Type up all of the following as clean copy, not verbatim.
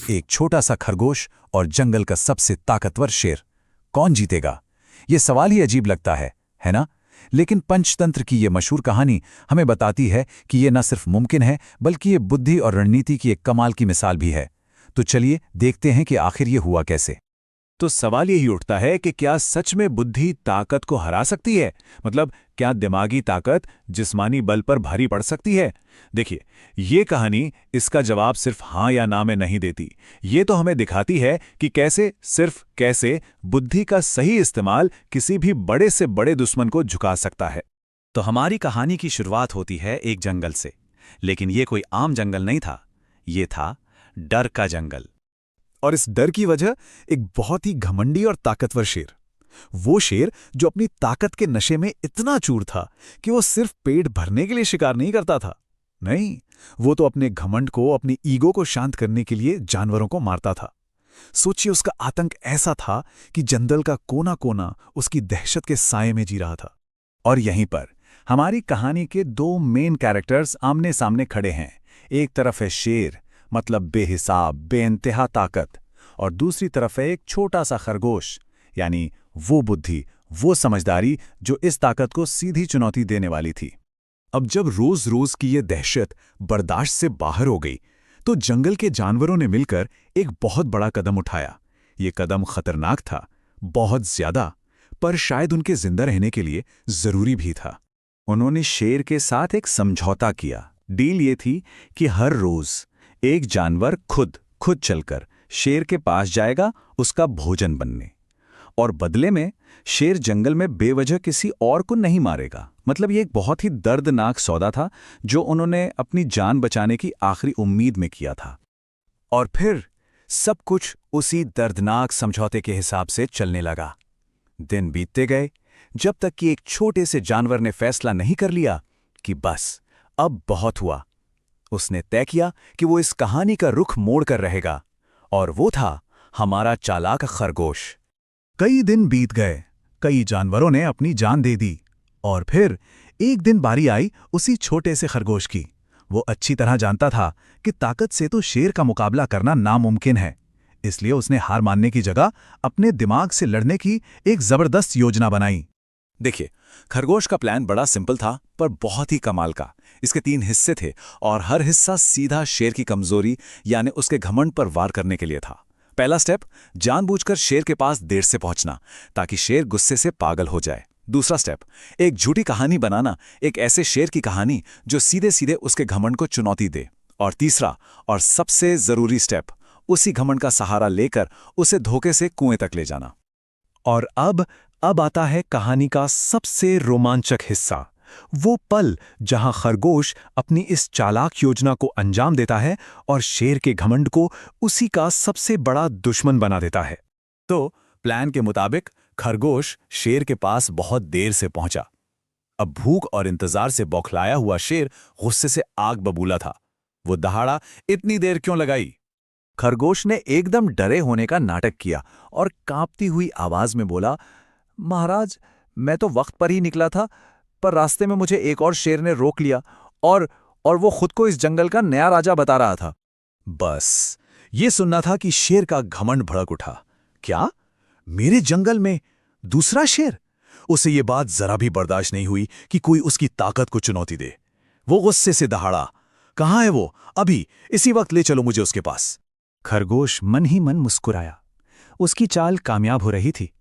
एक छोटा सा खरगोश और जंगल का सबसे ताकतवर शेर, कौन जीतेगा? ये सवाल ही अजीब लगता है ना? लेकिन पंचतंत्र की ये मशहूर कहानी हमें बताती है कि ये न सिर्फ मुमकिन है, बल्कि ये बुद्धि और रणनीति की एक कमाल की मिसाल भी है। तो चलिए देखते हैं कि आखिर ये हुआ कैसे। तो सवाल यही उठता है कि क्या सच में बुद्धि ताकत को हरा सकती है? मतलब क्या दिमागी ताकत जिस्मानी बल पर भारी पड़ सकती है? देखिए, ये कहानी इसका जवाब सिर्फ हाँ या ना में नहीं देती। ये तो हमें दिखाती है कि कैसे बुद्धि का सही इस्तेमाल किसी भी बड़े से बड़े दुश्मन को झुका सकता है। तो हमारी कहानी की शुरुआत होती है एक जंगल से, लेकिन ये कोई आम जंगल नहीं था। ये था डर का जंगल। और इस डर की वजह एक बहुत ही घमंडी और ताकतवर शेर। वो शेर जो अपनी ताकत के नशे में इतना चूर था कि वो सिर्फ पेट भरने के लिए शिकार नहीं करता था। नहीं, वो तो अपने घमंड को, अपनी ईगो को शांत करने के लिए जानवरों को मारता था। सोचिए, उसका आतंक ऐसा था कि जंगल का कोना कोना उसकी दहशत के साये में जी रहा था। और यहीं पर हमारी कहानी के दो मेन कैरेक्टर्स आमने सामने खड़े हैं। एक तरफ है शेर, मतलब बेहिसाब बेइंतहा ताकत, और दूसरी तरफ है एक छोटा सा खरगोश, यानी वो बुद्धि, वो समझदारी जो इस ताकत को सीधी चुनौती देने वाली थी। अब जब रोज रोज की ये दहशत बर्दाश्त से बाहर हो गई, तो जंगल के जानवरों ने मिलकर एक बहुत बड़ा कदम उठाया। ये कदम खतरनाक था, बहुत ज्यादा, पर शायद उनके जिंदा रहने के लिए जरूरी भी था। उन्होंने शेर के साथ एक समझौता किया। डील ये थी कि हर रोज एक जानवर खुद चलकर शेर के पास जाएगा उसका भोजन बनने, और बदले में शेर जंगल में बेवजह किसी और को नहीं मारेगा। मतलब ये एक बहुत ही दर्दनाक सौदा था जो उन्होंने अपनी जान बचाने की आखिरी उम्मीद में किया था। और फिर सब कुछ उसी दर्दनाक समझौते के हिसाब से चलने लगा। दिन बीतते गए, जब तक कि एक छोटे से जानवर ने फैसला नहीं कर लिया कि बस अब बहुत हुआ। उसने तय किया कि वो इस कहानी का रुख मोड़ कर रहेगा, और वो था हमारा चालाक खरगोश। कई दिन बीत गए, कई जानवरों ने अपनी जान दे दी, और फिर एक दिन बारी आई उसी छोटे से खरगोश की। वो अच्छी तरह जानता था कि ताकत से तो शेर का मुकाबला करना नामुमकिन है, इसलिए उसने हार मानने की जगह अपने दिमाग से लड़ने की एक जबरदस्त योजना बनाई। देखिए, खरगोश का प्लान बड़ा सिंपल था, पर बहुत ही कमाल का। इसके 3 हिस्से थे, और हर हिस्सा सीधा शेर की कमजोरी यानी उसके घमंड पर वार करने के लिए था। पहला स्टेप, जानबूझकर शेर के पास देर से पहुंचना, ताकि शेर गुस्से से पागल हो जाए। दूसरा स्टेप, एक झूठी कहानी बनाना, एक ऐसे शेर की कहानी जो सीधे सीधे उसके घमंड को चुनौती दे। और तीसरा और सबसे जरूरी स्टेप, उसी घमंड का सहारा लेकर उसे धोखे से कुएं तक ले जाना। और अब आता है कहानी का सबसे रोमांचक हिस्सा, वो पल जहां खरगोश अपनी इस चालाक योजना को अंजाम देता है और शेर के घमंड को उसी का सबसे बड़ा दुश्मन बना देता है। तो प्लान के मुताबिक खरगोश शेर के पास बहुत देर से पहुंचा। अब भूख और इंतजार से बौखलाया हुआ शेर गुस्से से आग बबूला था। वो दहाड़ा, इतनी देर क्यों लगाई? खरगोश ने एकदम डरे होने का नाटक किया और कांपती हुई आवाज में बोला, महाराज, मैं तो वक्त पर ही निकला था, पर रास्ते में मुझे एक और शेर ने रोक लिया, और वो खुद को इस जंगल का नया राजा बता रहा था। बस ये सुनना था कि शेर का घमंड भड़क उठा। क्या? मेरे जंगल में दूसरा शेर? उसे ये बात जरा भी बर्दाश्त नहीं हुई कि कोई उसकी ताकत को चुनौती दे। वो गुस्से से दहाड़ा, कहाँ है वो? अभी इसी वक्त ले चलो मुझे उसके पास। खरगोश मन ही मन मुस्कुराया। उसकी चाल कामयाब हो रही थी।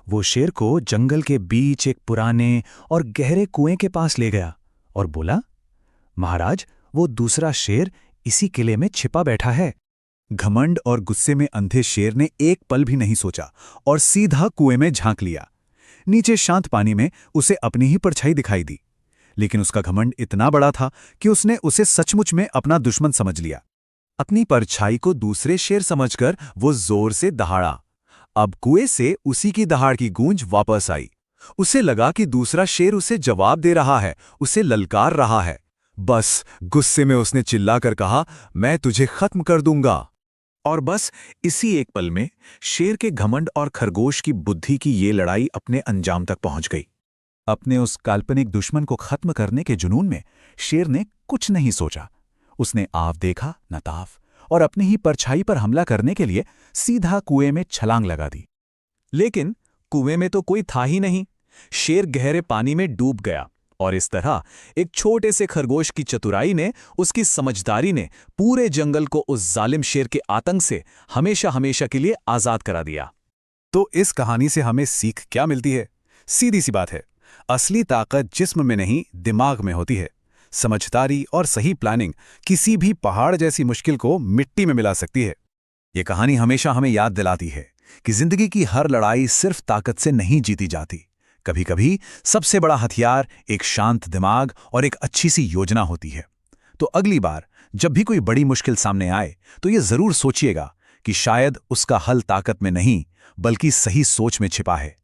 वो शेर को जंगल के बीच एक पुराने और गहरे कुएं के पास ले गया और बोला, महाराज, वो दूसरा शेर इसी किले में छिपा बैठा है। घमंड और गुस्से में अंधे शेर ने एक पल भी नहीं सोचा और सीधा कुएं में झांक लिया। नीचे शांत पानी में उसे अपनी ही परछाई दिखाई दी, लेकिन उसका घमंड इतना बड़ा था कि उसने उसे सचमुच में अपना दुश्मन समझ लिया। अपनी परछाई को दूसरे शेर समझकर वो जोर से दहाड़ा। अब कुएं से उसी की दहाड़ की गूंज वापस आई। उसे लगा कि दूसरा शेर उसे जवाब दे रहा है, उसे ललकार रहा है। बस गुस्से में उसने चिल्लाकर कहा, मैं तुझे खत्म कर दूंगा। और बस इसी एक पल में शेर के घमंड और खरगोश की बुद्धि की ये लड़ाई अपने अंजाम तक पहुंच गई। अपने उस काल्पनिक दुश्मन को खत्म करने के जुनून में शेर ने कुछ नहीं सोचा। उसने आव देखा न ताव, और अपनी ही परछाई पर हमला करने के लिए सीधा कुएं में छलांग लगा दी। लेकिन कुएं में तो कोई था ही नहीं। शेर गहरे पानी में डूब गया और इस तरह एक छोटे से खरगोश की चतुराई ने, उसकी समझदारी ने पूरे जंगल को उस जालिम शेर के आतंक से हमेशा हमेशा के लिए आजाद करा दिया। तो इस कहानी से हमें सीख क्या मिलती है? सीधी सी बात है, असली ताकत जिस्म में नहीं दिमाग में होती है। समझदारी और सही प्लानिंग किसी भी पहाड़ जैसी मुश्किल को मिट्टी में मिला सकती है। ये कहानी हमेशा हमें याद दिलाती है कि जिंदगी की हर लड़ाई सिर्फ ताकत से नहीं जीती जाती। कभी कभी सबसे बड़ा हथियार एक शांत दिमाग और एक अच्छी सी योजना होती है। तो अगली बार जब भी कोई बड़ी मुश्किल सामने आए तो ये जरूर सोचिएगा कि शायद उसका हल ताकत में नहीं बल्कि सही सोच में छिपा है।